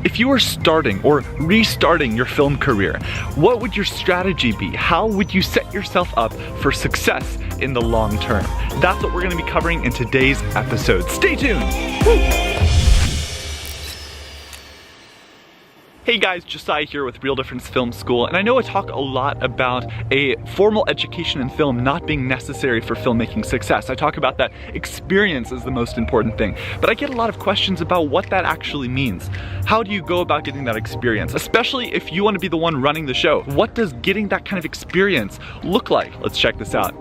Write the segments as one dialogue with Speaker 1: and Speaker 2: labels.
Speaker 1: If you were starting or restarting your film career, what would your strategy be? How would you set yourself up for success in the long term? That's what we're going to be covering in today's episode. Stay tuned! Woo! Hey guys, Josiah here with Real Difference Film School, and I know I talk a lot about a formal education in film not being necessary for filmmaking success. I talk about that experience is the most important thing, but I get a lot of questions about what that actually means. How do you go about getting that experience, especially if you want to be the one running the show? What does getting that kind of experience look like? Let's check this out.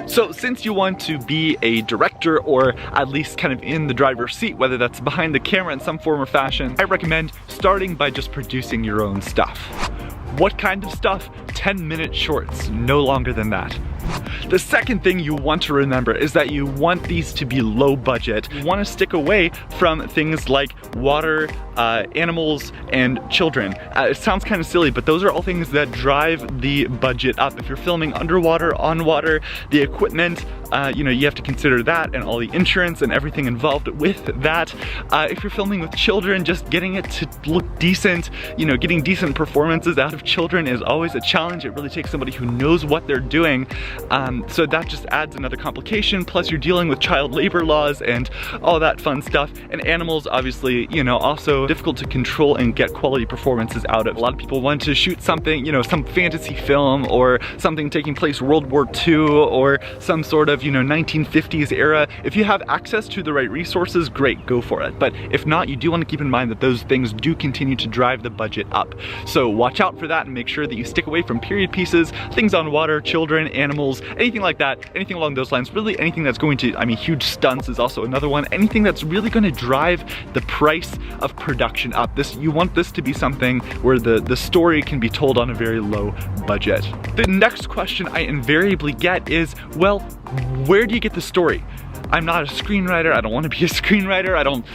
Speaker 1: So since you want to be a director or at least kind of in the driver's seat, whether that's behind the camera in some form or fashion, I recommend starting by just producing your own stuff. What kind of stuff? 10-minute shorts, no longer than that. The second thing you want to remember is that you want these to be low budget. You want to stick away from things like water, animals, and children. It sounds kind of silly, but those are all things that drive the budget up. If you're filming underwater, on water, the equipment, you have to consider that and all the insurance and everything involved with that. If you're filming with children, just getting it to look decent, getting decent performances out of children is always a challenge. It really takes somebody who knows what they're doing. So that just adds another complication. Plus you're dealing with child labor laws and all that fun stuff. And animals, obviously, also difficult to control and get quality performances out of. A lot of people want to shoot something, some fantasy film or something taking place World War II or some sort of, 1950s era. If you have access to the right resources, great, go for it. But if not, you do want to keep in mind that those things do continue to drive the budget up. So watch out for that and make sure that you stick away from period pieces, things on water, children, animals, anything like that, anything along those lines. Really anything that's going to, huge stunts is also another one. Anything that's really going to drive the price of production up. You want this to be something where the story can be told on a very low budget. The next question I invariably get is, well, where do you get the story? I'm not a screenwriter, I don't want to be a screenwriter, I don't,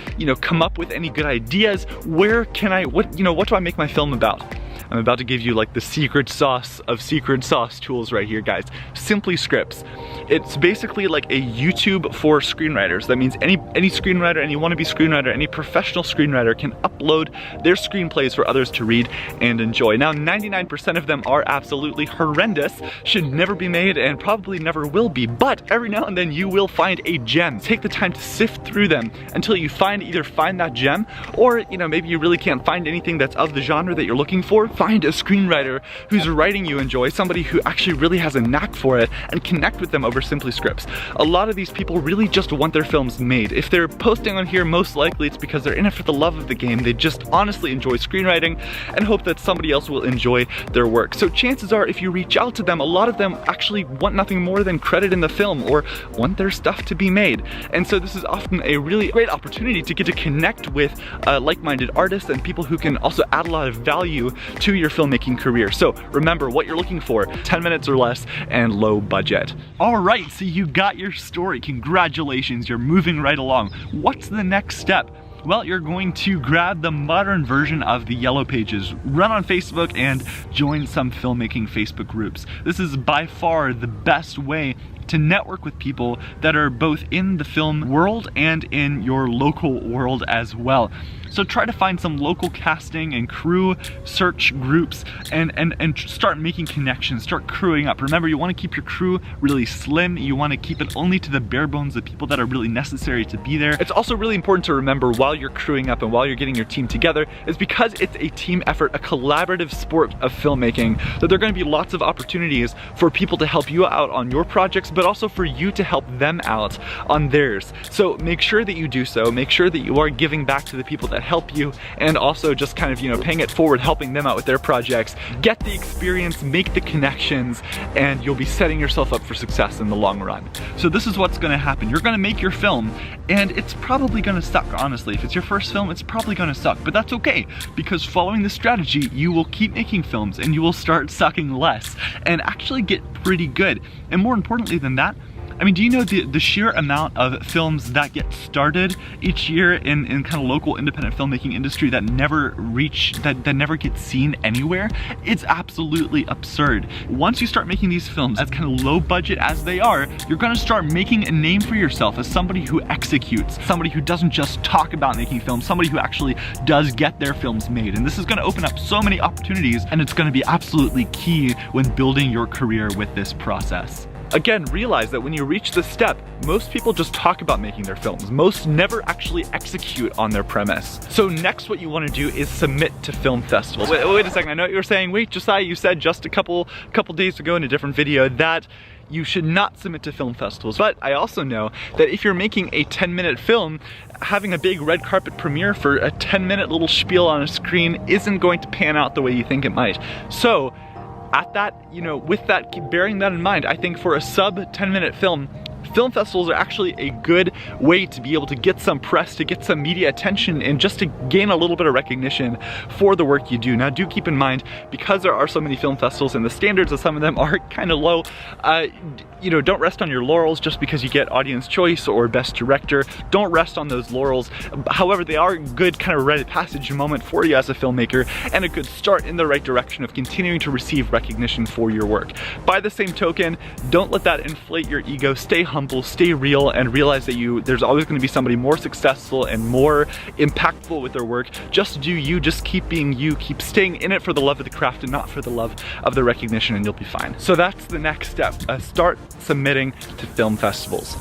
Speaker 1: come up with any good ideas. Where can what do I make my film about? I'm about to give you like the secret sauce of secret sauce tools right here, guys. Simply Scripts. It's basically like a YouTube for screenwriters. That means any screenwriter, any wannabe screenwriter, any professional screenwriter can upload their screenplays for others to read and enjoy. Now, 99% of them are absolutely horrendous, should never be made, and probably never will be, but every now and then you will find a gem. Take the time to sift through them until you either find that gem, or maybe you really can't find anything that's of the genre that you're looking for. Find a screenwriter whose writing you enjoy, somebody who actually really has a knack for it, and connect with them over Simply Scripts. A lot of these people really just want their films made. If they're posting on here, most likely it's because they're in it for the love of the game. They just honestly enjoy screenwriting and hope that somebody else will enjoy their work. So chances are, if you reach out to them, a lot of them actually want nothing more than credit in the film or want their stuff to be made. And so this is often a really great opportunity to get to connect with like-minded artists and people who can also add a lot of value to your filmmaking career. So remember what you're looking for: 10 minutes or less and low budget. All right, so you got your story. Congratulations, you're moving right along. What's the next step? Well, you're going to grab the modern version of the Yellow Pages, run on Facebook, and join some filmmaking Facebook groups. This is by far the best way to network with people that are both in the film world and in your local world as well. So try to find some local casting and crew search groups and start making connections, start crewing up. Remember, you want to keep your crew really slim. You want to keep it only to the bare bones, the people that are really necessary to be there. It's also really important to remember while you're crewing up and while you're getting your team together, is because it's a team effort, a collaborative sport of filmmaking, that there are going to be lots of opportunities for people to help you out on your projects, but also for you to help them out on theirs. So make sure that you do so. Make sure that you are giving back to the people that help you, and also just kind of, paying it forward, helping them out with their projects. Get the experience, make the connections, and you'll be setting yourself up for success in the long run. So this is what's gonna happen. You're gonna make your film, and it's probably gonna suck, honestly. If it's your first film, it's probably gonna suck, but that's okay, because following this strategy, you will keep making films, and you will start sucking less, and actually get pretty good. And more importantly than that, I mean, do you know the sheer amount of films that get started each year in kind of local independent filmmaking industry that never that never get seen anywhere? It's absolutely absurd. Once you start making these films as kind of low budget as they are, you're gonna start making a name for yourself as somebody who executes, somebody who doesn't just talk about making films, somebody who actually does get their films made. And this is gonna open up so many opportunities, and it's gonna be absolutely key when building your career with this process. Again, realize that when you reach this step, most people just talk about making their films. Most never actually execute on their premise. So next, what you want to do is submit to film festivals. Wait a second, I know what you were saying. Wait, Josiah, you said just a couple days ago in a different video that you should not submit to film festivals. But I also know that if you're making a 10-minute film, having a big red carpet premiere for a 10-minute little spiel on a screen isn't going to pan out the way you think it might. So at that, with that, bearing that in mind, I think for a sub 10-minute film festivals are actually a good way to be able to get some press, to get some media attention, and just to gain a little bit of recognition for the work you do. Now, do keep in mind, because there are so many film festivals and the standards of some of them are kind of low, don't rest on your laurels just because you get audience choice or best director. Don't rest on those laurels. However, they are a good kind of rite of passage moment for you as a filmmaker, and a good start in the right direction of continuing to receive recognition for your work. By the same token, don't let that inflate your ego. Stay humble, stay real, and realize that there's always going to be somebody more successful and more impactful with their work. Just do you, just keep being you, keep staying in it for the love of the craft and not for the love of the recognition, and you'll be fine. So that's the next step. Start submitting to film festivals.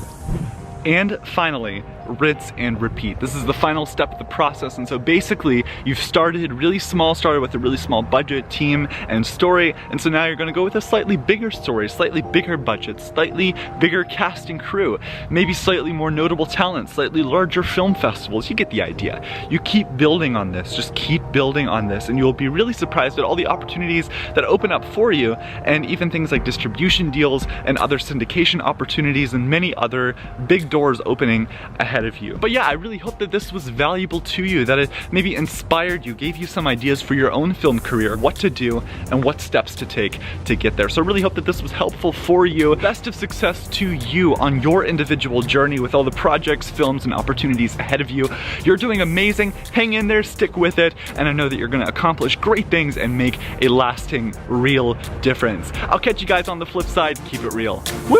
Speaker 1: And finally, rinse and repeat. This is the final step of the process, and so basically you've started really small, started with a really small budget, team, and story, and so now you're gonna go with a slightly bigger story, slightly bigger budget, slightly bigger cast and crew, maybe slightly more notable talent, slightly larger film festivals. You get the idea. You keep building on this, just keep building on this, and you'll be really surprised at all the opportunities that open up for you, and even things like distribution deals and other syndication opportunities and many other big doors opening ahead of you. But yeah, I really hope that this was valuable to you, that it maybe inspired you, gave you some ideas for your own film career, what to do and what steps to take to get there. So I really hope that this was helpful for you. Best of success to you on your individual journey with all the projects, films, and opportunities ahead of you. You're doing amazing. Hang in there, stick with it, and I know that you're gonna accomplish great things and make a lasting, real difference. I'll catch you guys on the flip side. Keep it real. Woo!